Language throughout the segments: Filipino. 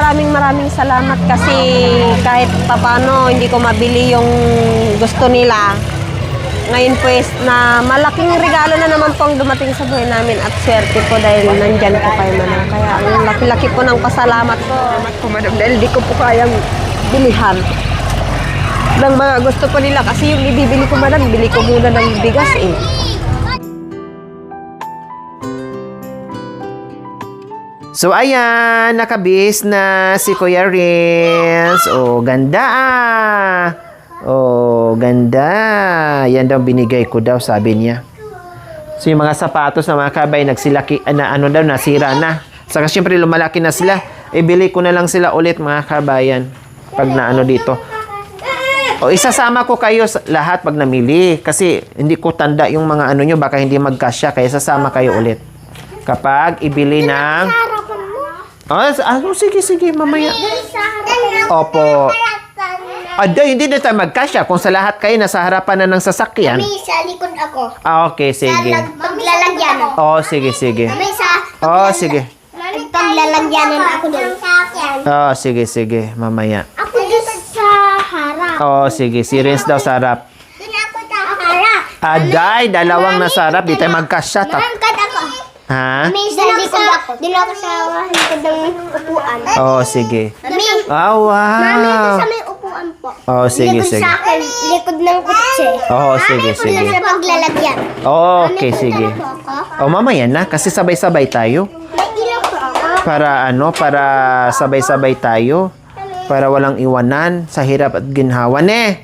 maraming salamat kasi kahit papano hindi ko mabili yung gusto nila. Ngayon pues na malaking regalo na naman po ang dumating sa buhay namin at swerte po dahil nandyan po kayo Manang. Kaya ang laki-laki po ng pasalamat ko. Salamat po Madam dahil di ko po kayang bilihan ng mga gusto po nila kasi yung ibibili ko Madam, bili ko muna ng bigas eh. So, ayan, nakabis na si Kuya Renz. Oh, ganda ah. Oh, ganda. Yan daw binigay ko daw, sabi niya. So, yung mga sapatos na mga kabay, nagsilaki, nasira na. Saka, syempre, lumalaki na sila. Ibili ko na lang sila ulit, mga kabayan. Pag dito. O, isasama ko kayo lahat pag namili. Kasi, hindi ko tanda yung mga nyo, baka hindi magkasya. Kaya, sasama kayo ulit. Kapag ibili ng... sige, mamaya. Opo. Hindi na tayo magkasya. Kung sa lahat kayo, nasa harapan na ng sasakyan. Mami, sa likod ako. Okay, sige. Paglalagyanan. Sige. Mami, sa... Sige. Mami, paglalagyanan ako doon. Sige. Mamaya. Ako doon sa harap. Sige. Si Renz daw sa harap. Doon ako sa harap. Aday, dalawang nasa harap. Di tayo magkasya. Marangkad ako. Ha? Mami, sa likod ako. Doon ako sa likod ng upuan. Sige. Mami, Wow. Mami, doon sa may upuan po. Sige. Likod sa akin, likod ng kutse. Sige. Mami, sa paglalagyan. Okay, sige. Ako? Mamaya na. Kasi sabay-sabay tayo. May ilaw po ako. Para sabay-sabay tayo. Para walang iwanan sa hirap at ginhawa. Mami,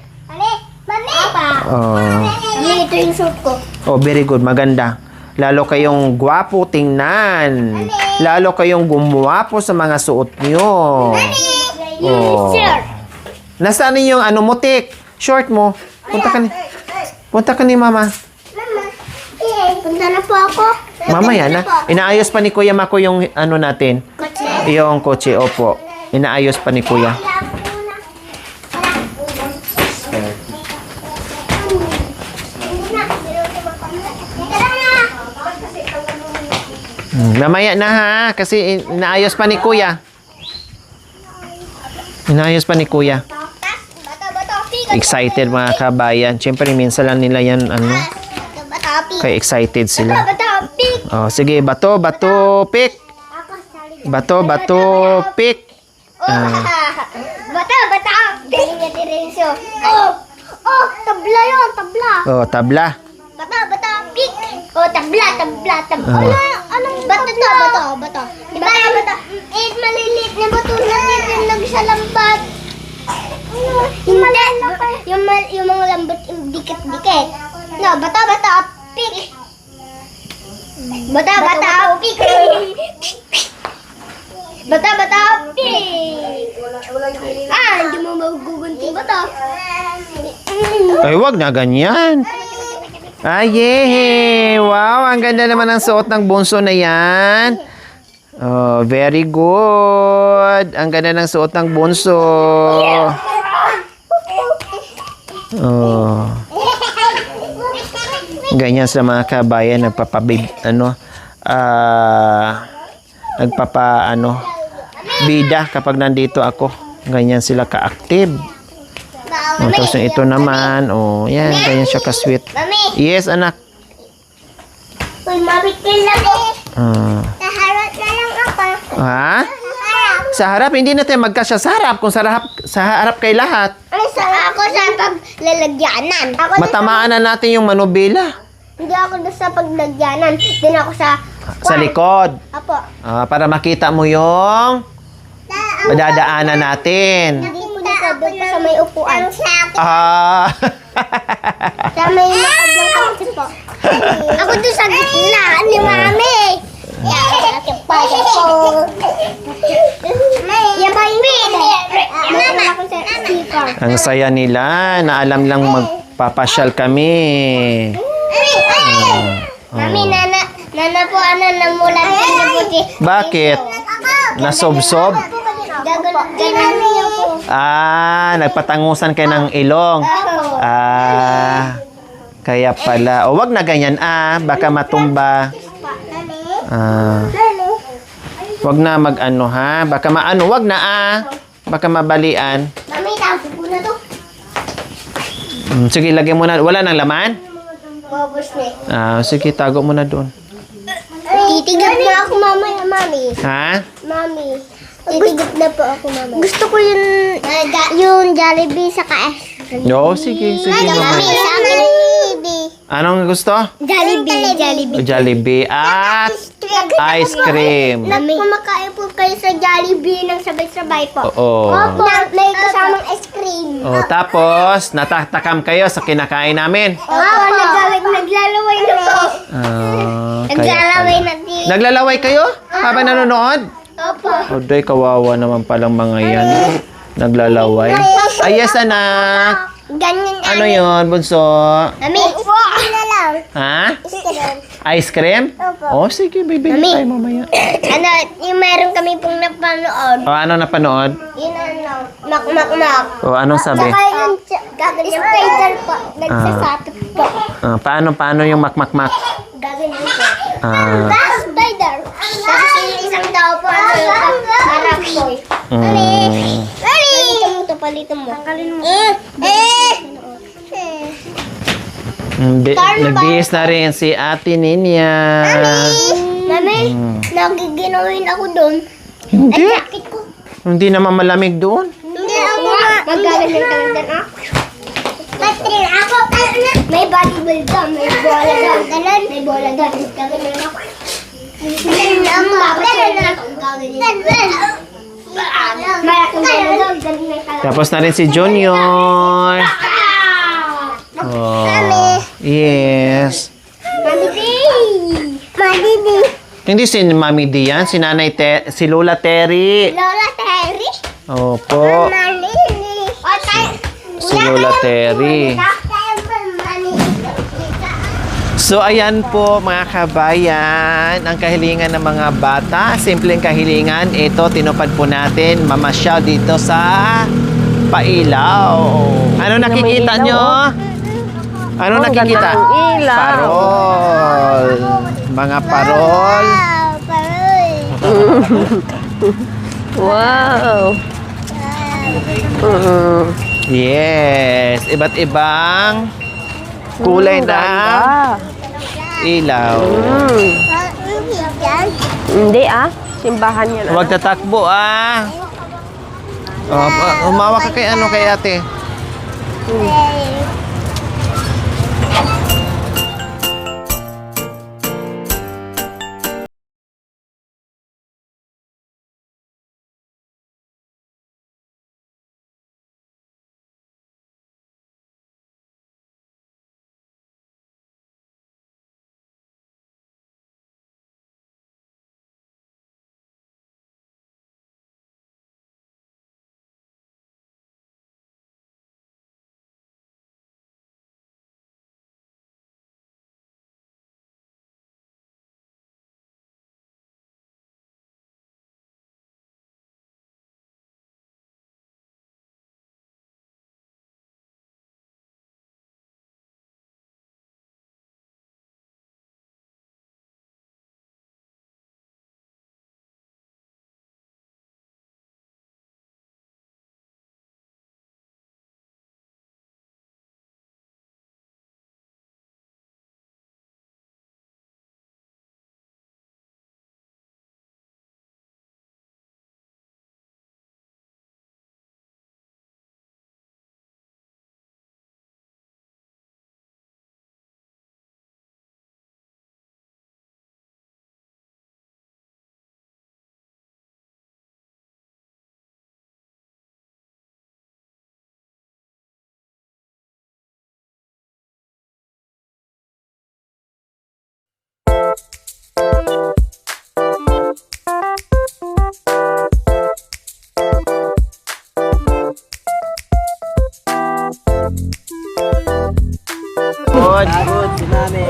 Papa. Mami, ito yung suit ko. Very good. Maganda. Lalo kayong gwapo tingnan. Lalo kayong gumwapo sa mga suot nyo. Sir. Nasaan yung mutik? Short mo. Punta ka ni Mama. Punta na po ako. Mamaya na. Inaayos pa ni Kuya Mako yung natin. Kotse. Yung kotse, opo. Inaayos pa ni Kuya. Mamaya na ha. Kasi inaayos pa ni Kuya. Excited mga kabayan. Siyempre, minsan lang nila yan, kaya excited sila. Sige, bato, pik. Bato, pik. Bata, galing niya Teresio. Tabla yun, tabla. Tabla. Bata, pik. Tabla. Anong bato? Diba, bata? Maliliit na bato na nagsalambat. Hindi, yung mga lambat, dikit-dikit. No, bata, pik. Bata, pik. Bata, pik. Hindi mo magugunting bata. Ay, wag na ganyan. Yay! Wow, ang ganda naman ang suot ng bunso na yan. Very good. Ang ganda ng suot ng bunso. Ganyan sa mga kabayan, bida kapag nandito ako. Ganyan sila ka-active. Tapos yung ito naman, yan, ganyan siya ka-sweet. Mami! Yes, anak. Uy, mabikil lang ako. Naharap na lang ako. Ha? Sa harap, hindi na tayo magkasya sa harap. Kung sa harap kay lahat. Ako sa paglalagyanan. Matamaan na natin yung manubila. Hindi ako doon sa paglagyanan. Doon ako sa... Sa likod. Apo. Para makita mo yung madadaanan natin. Hindi mo doon sa may upuan. Sa may likod ng kotse po. Ako doon sa gitna ni Mami. Ang saya nila. Naalam lang magpapasyal kami. Mami, nana po, namulan din na buti. Bakit? Nasobsob? Ganun niyo po. Nagpatangusan kayo ng ilong. Kaya pala. Wag na ganyan, baka matumba. Wag na mag-ano ha. Baka maano, wag na Baka mabalian. Mami, tapo ko na to. Sige, lagyan mo na. Wala nang laman? Bobos na. Sige, tago mo na doon. Titigap na ako mamaya, Mami. Ha? Mami. Titigap na po ako mamaya. Gusto ko yung Jollibee sa ice cream. Oo, sige, sige. Mami, Mama. sa akin Jollibee. Anong gusto? Jollibee. Jollibee at ice cream. Kumakain po kayo sa Jollibee ng sabay-sabay po. Oo. Opo. May kasamang ice cream. Tapos, natatakam kayo sa kinakain namin. Opo, naglalaway na po. Naglalaway na din. Naglalaway kayo? Habang nanonood? Opo. Oday, kawawa naman palang mga yan. Naglalaway. Ay, yes, anak. Ganyan Ano yon bunso? Mami, na lang. Ha? Ice cream. Ice cream? Opo. Sige, bibili Mami. tayo mamaya. Ano, yung meron kami pong napanood. Ano napanood? Yun ano, mak. Anong sabi? Saka yung spider po, nagsasapit po. Paano yung mak? Gaganyan po. Ah. Spider. Tapos yung isang tao po, harap po. Palito mo. Tanggalin mo. Nagbihis na rin si Ate Ninya. Mami, nagiginawin ako doon. Hindi. Ay, sakit ko. Hindi naman malamig doon. Hindi ako magaganyan kami doon, Katrin, ako, may volleyball ka, may bola doon. Dalan, may bola doon. Gaganyan ako. Ang gaganyan ako. Malaking bola doon. Gaganyan ka lang. Tapos na rin si Junior. Yes. Mami D. Hindi si Mami D yan, si si Lola Terry. Lola Terry. Opo. Mami D. Si Lola Terry. So, ayan po mga kabayan, ang kahilingan ng mga bata, simpleng kahilingan, ito tinupad po natin, mamasyal dito sa Pailaw. Ano nakikita nyo? Ano nakikita? Ganda ng ilaw. Parol. Mga parol. Wow. Yes, iba't ibang kulay na ilaw. Hindi simbahan yan. Huwag tatakbo umawa ka kay kay ate.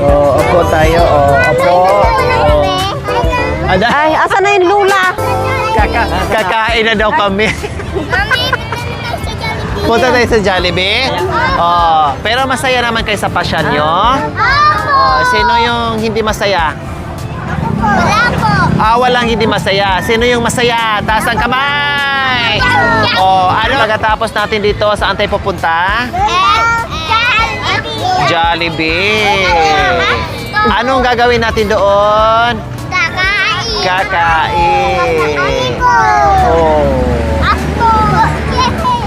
Opo tayo. Opo. Ay, asa na yung lula? Kakain na daw kami. Punta tayo sa Jollibee? Pero masaya naman kayo sa pasyon nyo? Sino yung hindi masaya? Wala po. Walang hindi masaya. Sino yung masaya? Taas ang kamay! Ano pagkatapos natin dito, saan tayo pupunta? Jollibee! Anong gagawin natin doon? Kakain!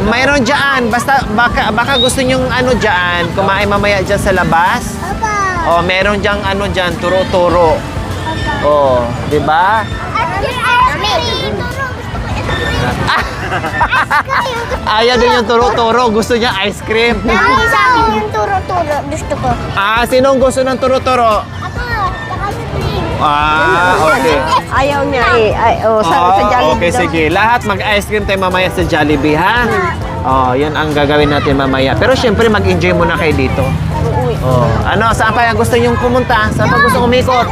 Mayroon dyan. Basta, baka gusto nyong ano dyan, kumain mamaya dyan sa labas. Meron dyang ano dyan, turo-turo. Di ba? Ayaw din yung turo-turo. Gusto niya ice cream. Dami sa akin yung turo-turo. Gusto ko. Sinong gusto ng turo-turo? Ako, ice cream. Okay. Ayaw niya eh. Sa Jollibee okay, daw. sige. Lahat mag-ice cream tayo mamaya sa Jollibee, ha? Yun ang gagawin natin mamaya. Pero syempre, mag-enjoy muna kayo dito. Saan pa gusto nyong pumunta? Saan pa gusto umikot?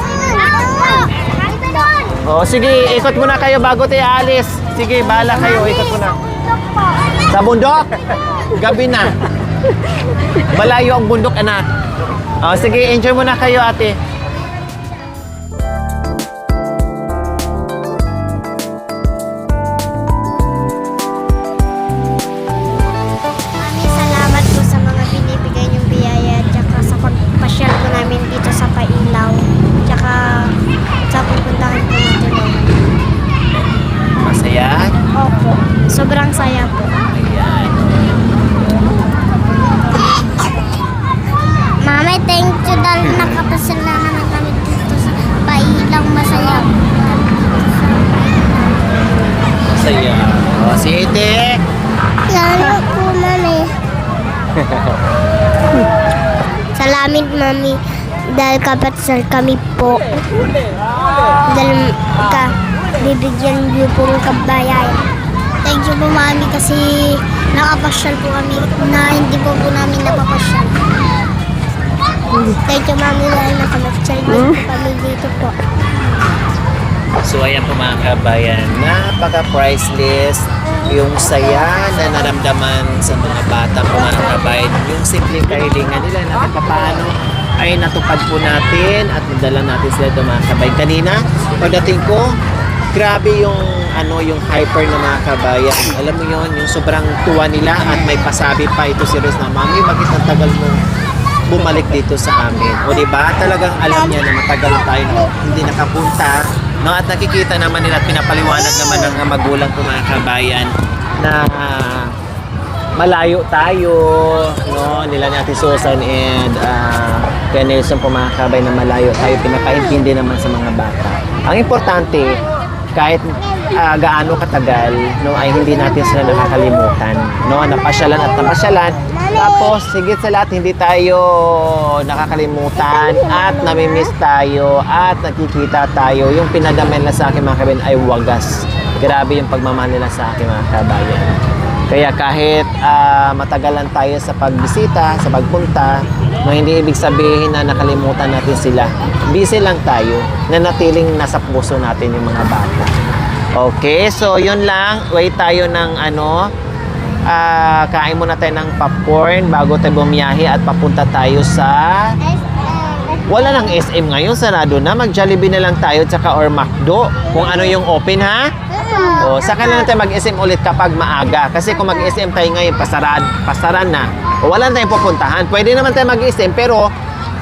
Sige, ikot muna kayo bago tayo alis. Sige, bahala kayo. Ikot muna. Sa bundok? Gabi na. Malayo ang bundok, anak. Sige, enjoy muna kayo, ate. Maraming salamat po sa mga binibigay niyong biyaya at saka sa pagpasyal po namin dito sa Pailaw. Tsaka sa pupuntahan po natin mamaya. Masaya? Opo. Sobrang saya po. Ayan. Mami, thank you dahil nakapasal na naman kami dito sa Pailaw. Masaya. Masaya. Si ate. Salamat po, Mami. Salamat, Mami. Dahil kapasal kami po. Dahil bibigyan niyo po ng kabayan. Thank you po, Mami, kasi nakapasyal po kami na hindi po namin napapasyal. Thank you, Mami, dahil nakapasyal din po kami dito po. So ayan po mga kabayan, napaka-priceless yung saya na naramdaman sa mga bata po mga kabayan. Yung simpleng kahilingan nila na kahit paano ay natupad po natin at nadala natin sila ito mga kabayan. Kanina, pagdating ko, grabe yung yung hyper na mga kabayan. Alam mo yon, yung sobrang tuwa nila at may pasabi pa ito si Riz na, Mami, bakit ang tagal mo bumalik dito sa amin? O diba, talagang alam niya na matagal tayo hindi nakapunta. No, at nakikita naman nila at pinapaliwanag naman ng magulang ko mga kabayan na malayo tayo, no, nila ni Ate Susan and kaya Nelson po mga kabayan na malayo tayo, pinapaintindi naman sa mga bata. Ang importante, kahit gaano katagal, no, ay hindi natin sila nakakalimutan, no, napasyalan at napasyalan. Tapos, higit sa lahat, hindi tayo nakakalimutan at namimiss tayo at nakikita tayo. Yung pinadamay nila sa akin mga kabayan ay wagas. Grabe yung pagmamahal nila sa akin mga kabayan. Kaya kahit matagalan tayo sa pagbisita, sa pagpunta, no, hindi ibig sabihin na nakalimutan natin sila. Busy lang tayo, na natiling nasa puso natin yung mga bata. Okay, so yun lang. Wait tayo ng kain muna tayo ng popcorn bago tayo bumiyahe at papunta tayo sa... Wala nang SM ngayon, sarado na. Mag-Jollibee na lang tayo tsaka or McDo. Kung ano yung open, ha? Saka na tayo mag-SM ulit kapag maaga. Kasi kung mag-SM tayo ngayon, pasaran na. Wala na tayong pupuntahan. Pwede naman tayo mag-SM pero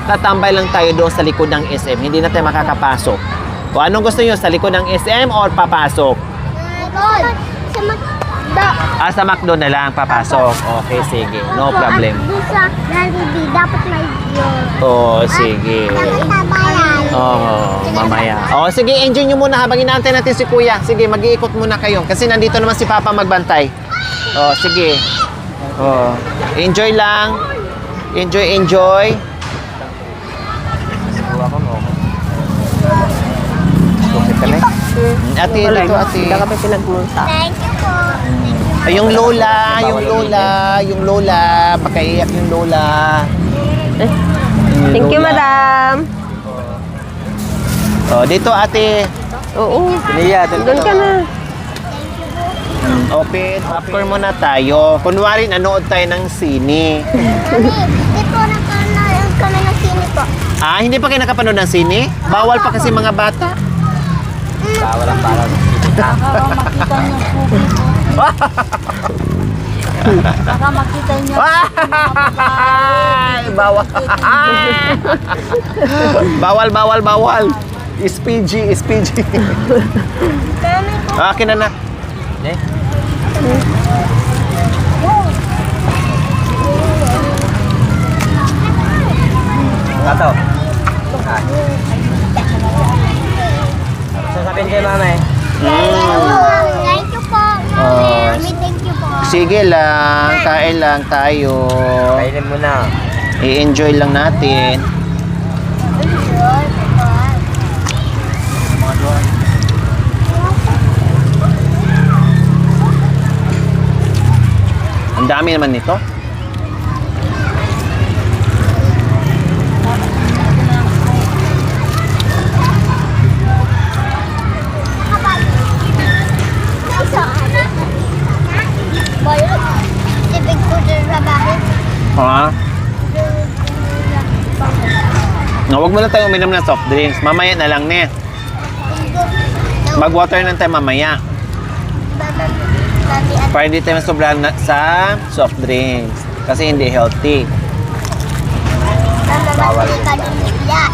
tatambay lang tayo doon sa likod ng SM. Hindi na tayo makakapasok. O anong gusto nyo? Sa likod ng SM or papasok? Sa McDo na lang papasok. Okay, sige. No problem. Sa Jollibee, dapat may yun. Sige. Mamaya. Sige, enjoy nyo muna habang inaantay natin si Kuya. Sige, mag-iikot muna kayo. Kasi nandito naman si Papa magbantay. Sige. Enjoy lang. Enjoy. Ate, dito ate. Hindi ka pa pinagmunta. Thank you po. Yung lola, pakaiyak yung lola. Thank you, madam. Dito ate. Oo. Doon ka na. Open. Popcorn muna tayo. Kunwari, nanood tayo ng sine. Dito na kami ng sine po. Hindi pa kayo nakapanood ng sine? Bawal pa kasi mga bata. Walang parang Makita niyo po. Baka makita niyo. Ay, bawal. Bawal, bawal, bawal. SPG, SPG. Akin na na. Eh? Nga to. Ah. Sasabihin kay mama eh. Thank you po. Oh, Mami, thank you po. sige lang, kain lang tayo. Kainin mo na. I-enjoy lang natin. Ang dami naman nito. Sipig ko dyan sa bahay. Ha? Huwag mo na tayo uminom ng soft drinks. Mamaya na lang, ne. Mag-water na tayo mamaya. Para hindi tayo sobrahan sa soft drinks. Kasi hindi healthy. Bawal ka din nila.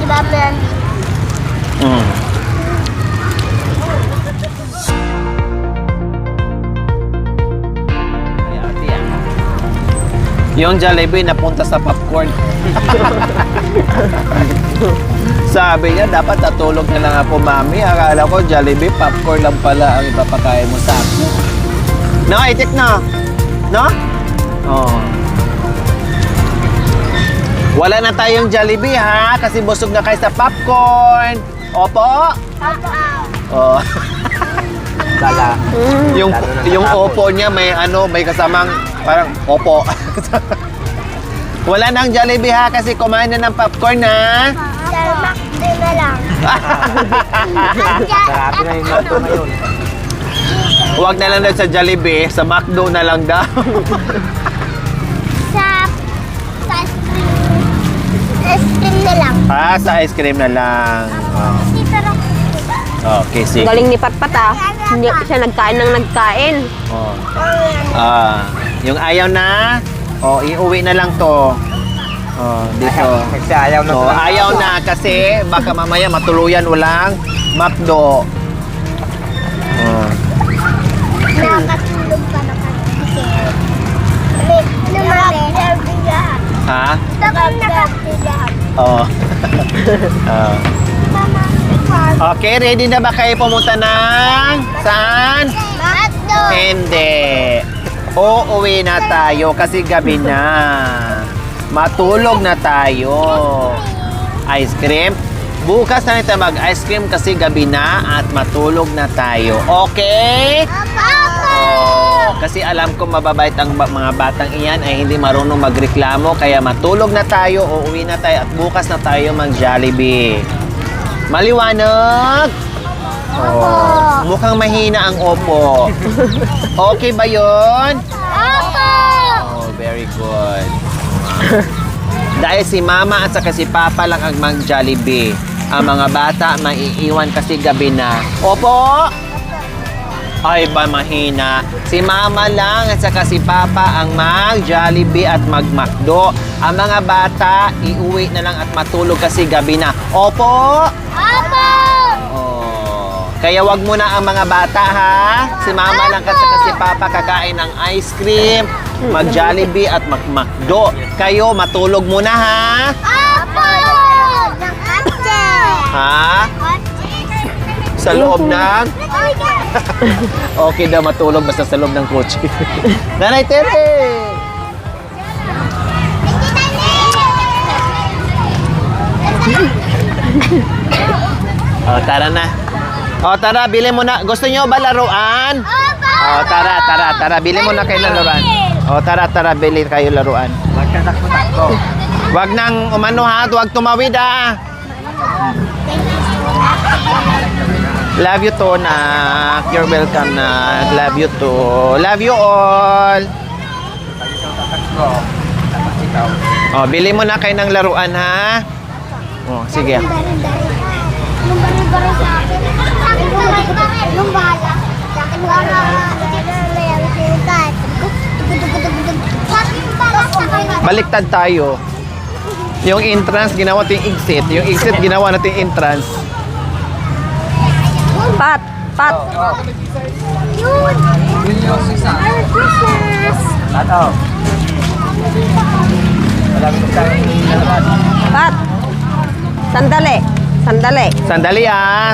Diba, Mami? Mm. Yung Jollibee napunta sa popcorn. Sabi niya, dapat natulog na lang ako, mami. Akala ko Jollibee, popcorn lang pala ang ipapakain mo sa akin. No, itik na. No? Oh. Wala na tayong Jollibee, ha? Kasi busog na kayo sa popcorn. Opo? Oh. Dala. Yung opo niya may may kasamang parang opo. Wala nang Jollibee, ha, kasi kumain na ng popcorn, ha. Salamat din na lang. Sarap na yung mama ngayon. Huwag na lang daw sa Jollibee, sa McDo na lang daw. Sa ice cream na lang. Sa ice cream na lang. Dito lang. Okay, sige. Galing ni Patpat ah. Hindi siya nagkain ng nagkain. Oh. Yung ayaw na, iuwi na lang to. Dito. Kasi ayaw na So, ayaw na kasi baka mamaya matuluyan walang McDo. Nakakatulog ka na kasi. Nakakatulog. Ha? Nakakatulog. Oh. Mama, Okay, ready na ba kayo pumunta ng saan? Matdo. Hindi. Uuwi na tayo kasi gabi na. Matulog na tayo. Ice cream? Bukas na tayo mag-ice cream kasi gabi na at matulog na tayo. Okay? Kasi alam ko mababait ang mga batang iyan ay hindi marunong magreklamo kaya matulog na tayo, uuwi na tayo at bukas na tayo mag-Jollibee. Maliwanag? Mukhang mahina ang opo. Okay ba yun? Oh, very good. Dahil si Mama at saka si Papa lang ang mag-Jollibee. Ang mga bata maiiwan kasi gabi na. Opo? Ay ba mahina? Si Mama lang at saka si Papa ang mag-Jollibee at mag-McDo. Ang mga bata, iuwi na lang at matulog kasi gabi na. Opo? Oh. Kaya wag mo na ang mga bata, ha? Si Mama lang at saka si Papa kakain ng ice cream, mag-Jollibee at mag-McDo. Kayo, matulog muna, ha? Ha? Sa loob ng... Okay daw matulog basta sa loob ng kotse. Nanay Tere! Tara na. Tara, bili mo na. Gusto nyo ba laruan? Tara. Bili mo na kayo ng laruan. Tara, bili kayo laruan. Magkatakbo-takbo. Wag nang umano, ha? Huwag tumawid, ha? Love you to, nak. You're welcome, nak. Love you to. Love you all. Bili mo na kayo ng laruan, ha? Sige. baril sa akin. Sa akin yung baril. Yung bala. Sa akin yung bala. Sa akin yung bala sa akin. Baliktad tayo. Yung entrance, ginawa natin yung exit. Yung exit, ginawa natin yung entrance. Pat, pat. Yun. Merry Christmas. Ato. Malapit na tayo lalabas. Pat. Sandali. Sandali. Sandali ah.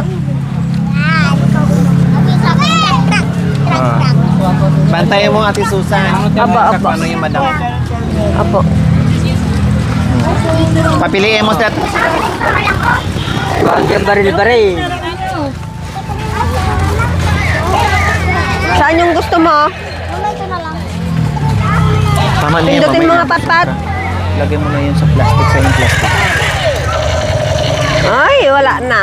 Bantayan mo Ate Susan. Aba, aba. Paano yung madam? Apo. Papiliin mo sila. Bakit yung baril-baril? Saan yung gusto mo? Mama na yan, Pindutin mamaya. mga pat-pat. Lagay mo na yun sa plastic, sa yung plastic. Ay, wala na.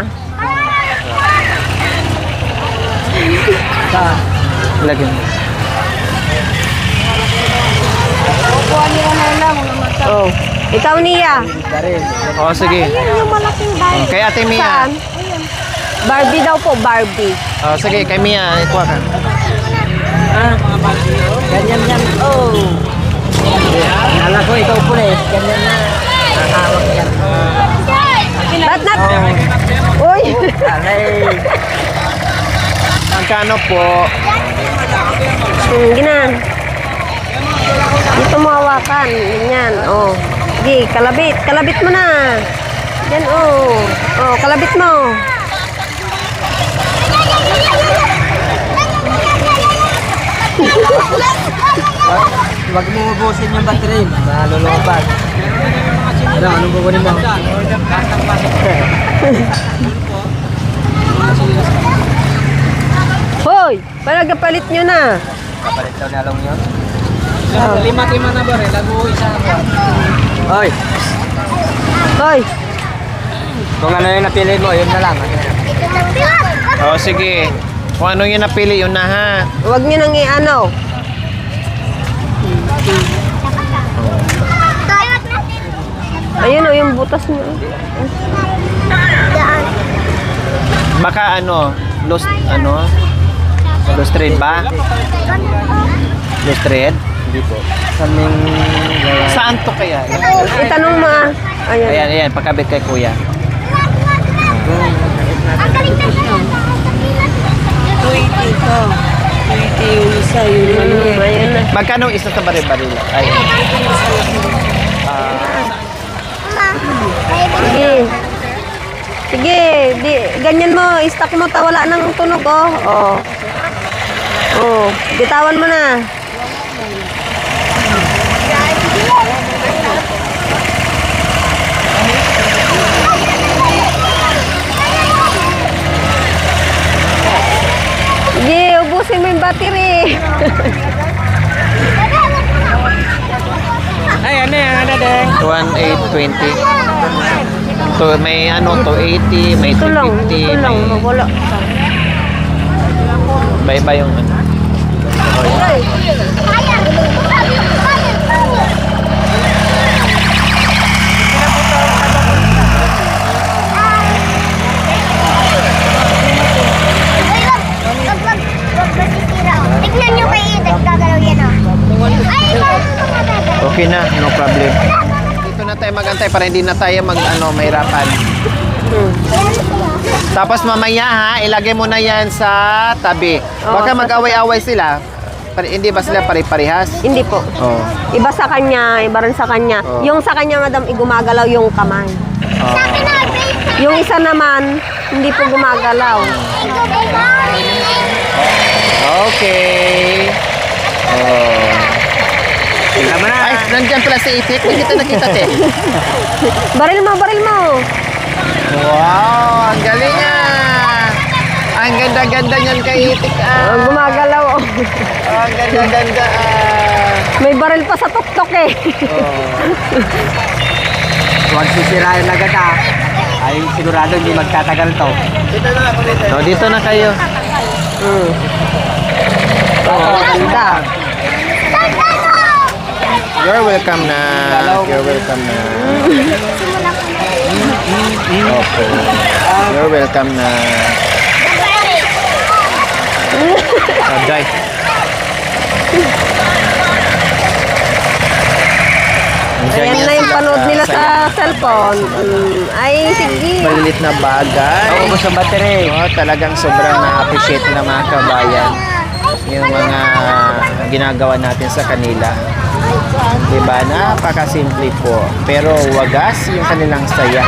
Saan? Lagay mo. Oh. Ikaw niya. Baril. Oo, sige. Yung malaking bag. Kay Ate Mia. Saan? Barbie daw po, Barbie. Oo, sige, kay Mia. Ikuha ka. Ganyan yan. Oh. Alam ko ikaw pulis. Ganyan na. Nakahawak yan. Ba't nat? Uy! Aray. Magkano po? Gina. Dito mo hawakan. Ganyan. Oh. Sige, kalabit. Kalabit mo na. Yan, oh. Oh, kalabit mo. Huwag mo ubusin yung battery. Malulubat. Ano, anong kukunin mo? Hoy! Palagapalit nyo na. Kapalit daw na lang yun. Lima na ba rin? Lago isa ako. Oy, Hoy! kung ano yung napili mo, yun na lang. Oo, sige. Kung ano yung napili, yun na ha. Huwag nyo nang i-ano. Ayun o, yung butas nyo. Baka ano, lost thread ba? Lost thread? Hindi po. Kaming gawa. Saan to kaya? Itanong mo ah. Ayan. Ayan, ayan, pagkabit kay kuya. 280 ito. 280 yung isa, yung maliit. Ayun na. Magkano ang isa sa baril-baril? Ay, Sige. Sige, di, ganyan mo, i-stack mo, wala nang tunog, oh. Oh. Oh, bitawan mo na. Sige, ubusin mo yung battery. Ay, ano yan? Ano din? 1,820. So, may ano, 280, may Ito lang, 250, ito lang, may mawala. iba-iba yung ano. Tignan nyo kay Eden, gagalaw yan ah. Ay, Okay na, no problem. Dito na tayo magantay para hindi na tayo mahirapan. Tapos mamaya ha, ilagay mo na yan sa tabi. Baka mag-away-away sila. Hindi ba sila pare-parehas? Hindi po. Oo. Iba sa kanya, iba rin sa kanya. Oh. Yung sa kanya, madam, igumagalaw yung kamay. Yung isa naman, hindi po gumagalaw. Okay. Oh. Tama na. Ay, nandiyan pala si Itik. Hindi kita nakita, te. Baril mo, baril mo. Wow, ang galing ah. Ang ganda-ganda niyan kay Itik ah. Gumagalaw. Oh. Oh, ang ganda-ganda ah. May baril pa sa tuktok eh. Huwag sisirain agad ah. Ay, sigurado hindi magtatagal to. Oh, dito na kayo. Oh, ganda. You're welcome na. You're welcome na. Opo. You're welcome na. Aday. Ayan na yung panood nila sa cellphone. Ay, sige. Malilit na bagay. Ubos ang battery. Talagang sobrang na-appreciate ng mga kabayan yung mga ginagawa natin sa kanila. Diba? Napakasimple po. Pero wagas yung kanilang saya.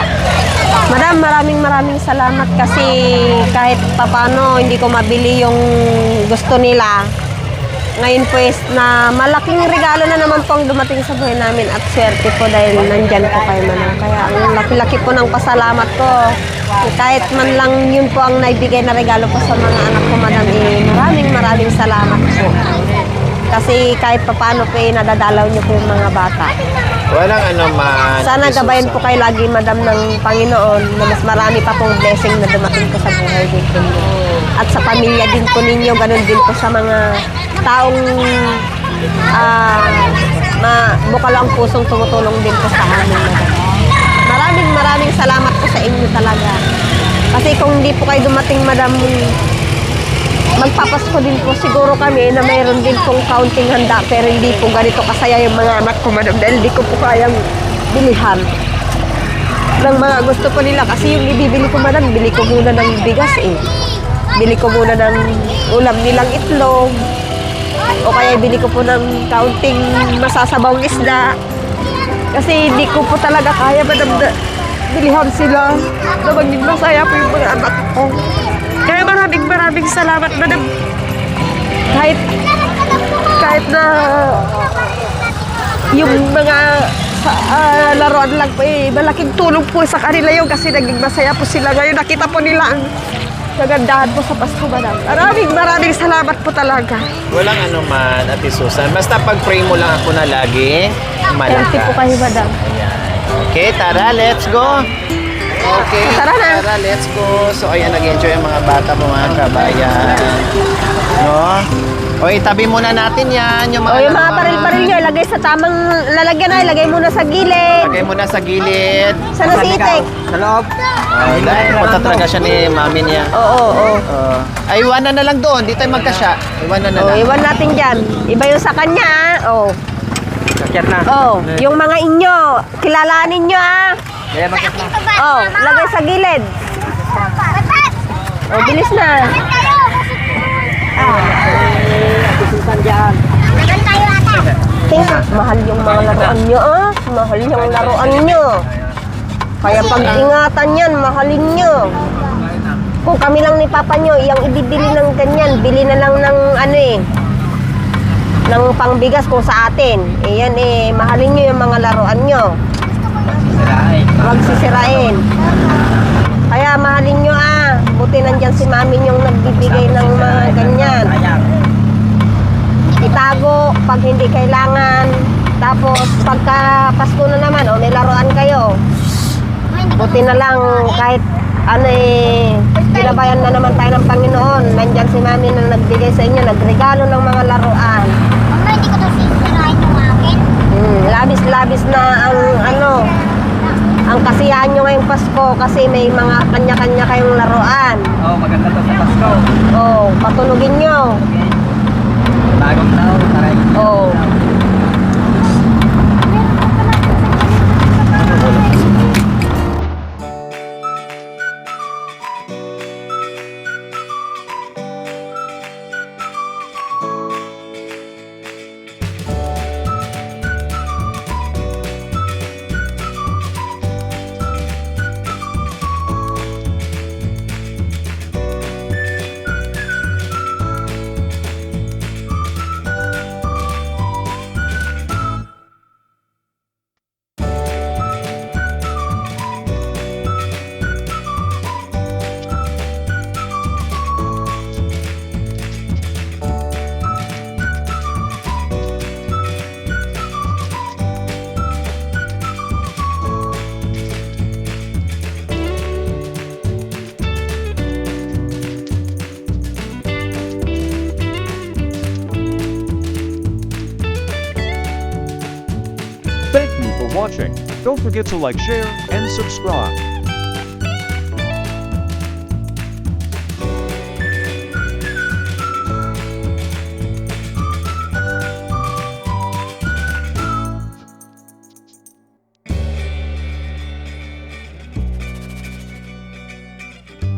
Madam, maraming salamat kasi kahit papano hindi ko mabili yung gusto nila. Ngayon pues na malaking regalo na naman po ang dumating sa buhay namin at swerte po dahil nandyan po kayo manang. Kaya ang laki-laki po ng pasalamat ko. Kahit man lang yun po ang naibigay na regalo po sa mga anak ko, madam, maraming salamat po. Kasi kahit papano po nadadalaw niyo po yung mga bata. Walang ano man. Sana gabayan po kayo lagi, madam, ng Panginoon na mas marami pa pong blessing na dumating po sa buhay din po ninyo. At sa pamilya din po ninyo, ganun din po sa mga taong bukal ang pusong tumutulong din po sa amin, madam. Maraming salamat po sa inyo talaga. Kasi kung hindi po kayo dumating, madam, magpapasko din po siguro kami na mayroon din pong kaunting handa pero hindi po ganito kasaya yung mga anak ko, madam, dahil di ko po kayang bilihan ng mga gusto po nila kasi yung ibibili ko, madam, bili ko muna ng bigas bili ko muna ng ulam nilang itlog o kaya bili ko po ng kaunting masasabawang isda kasi hindi ko po talaga kaya, madam, na bilihan sila na maging masaya po yung mga anak ko. Kaya maraming salamat, madam. Kahit na yung mga laruan lang po malaking tulong po sa kanila yun kasi naging masaya po sila ngayon. Nakita po nila ang kagandahan po sa Pasko, madam. Maraming salamat po talaga. Walang ano man, Ate Susan. Basta pag-pray mo lang ako na lagi. Malakas. Healthy po kayo, madam. Okay, tara, let's go. Okay, Tara na. let's go. So, ayan, nag-enjoy ang mga bata mo, mga kabayan. No? O, itabi muna natin yan. Yung mga, Yung mga baril-baril nyo, ilagay sa tamang lalagyan na, ilagay muna sa gilid. Lagay muna sa gilid. Sana si Itek. Sa loob. Dahil punta talaga siya ni mami niya. Oo. Ay, iwanan na lang doon. Di tayo magkasya. Iwanan na lang. Iwan natin dyan. Iba yung sa kanya, Kakyat na. Yung mga inyo, kilalanin nyo, Kaya makyat na. lagay sa gilid. Bilis na. Mahal yung mga laruan nyo, Mahal yung laruan nyo. Kaya pag-ingatan yan, mahalin nyo. Kung kami lang ni Papa nyo, yung ibibili ng ganyan, bili na lang ng ng pangbigas kung sa atin. Yan mahalin nyo yung mga laruan nyo. Huwag sisirain. Kaya mahalin nyo buti nandyan si mami yung nagbibigay ng mga ganyan. Itago pag hindi kailangan. Tapos pagka Pasko na naman, may laruan kayo. Buti na lang kahit ginabayan na naman tayo ng Panginoon. Nandyan si mami na nagbigay sa inyo, nagregalo ng mga laruan. Mama, hindi ko to sisirain yung akin. Labis na ang kasiyahan nyo ngayong Pasko kasi may mga kanya-kanya kayong laruan. Maganda to sa Pasko. Patulugin nyo. Bagong taon. Taray. Thank you for watching. Don't forget to like, share, and subscribe.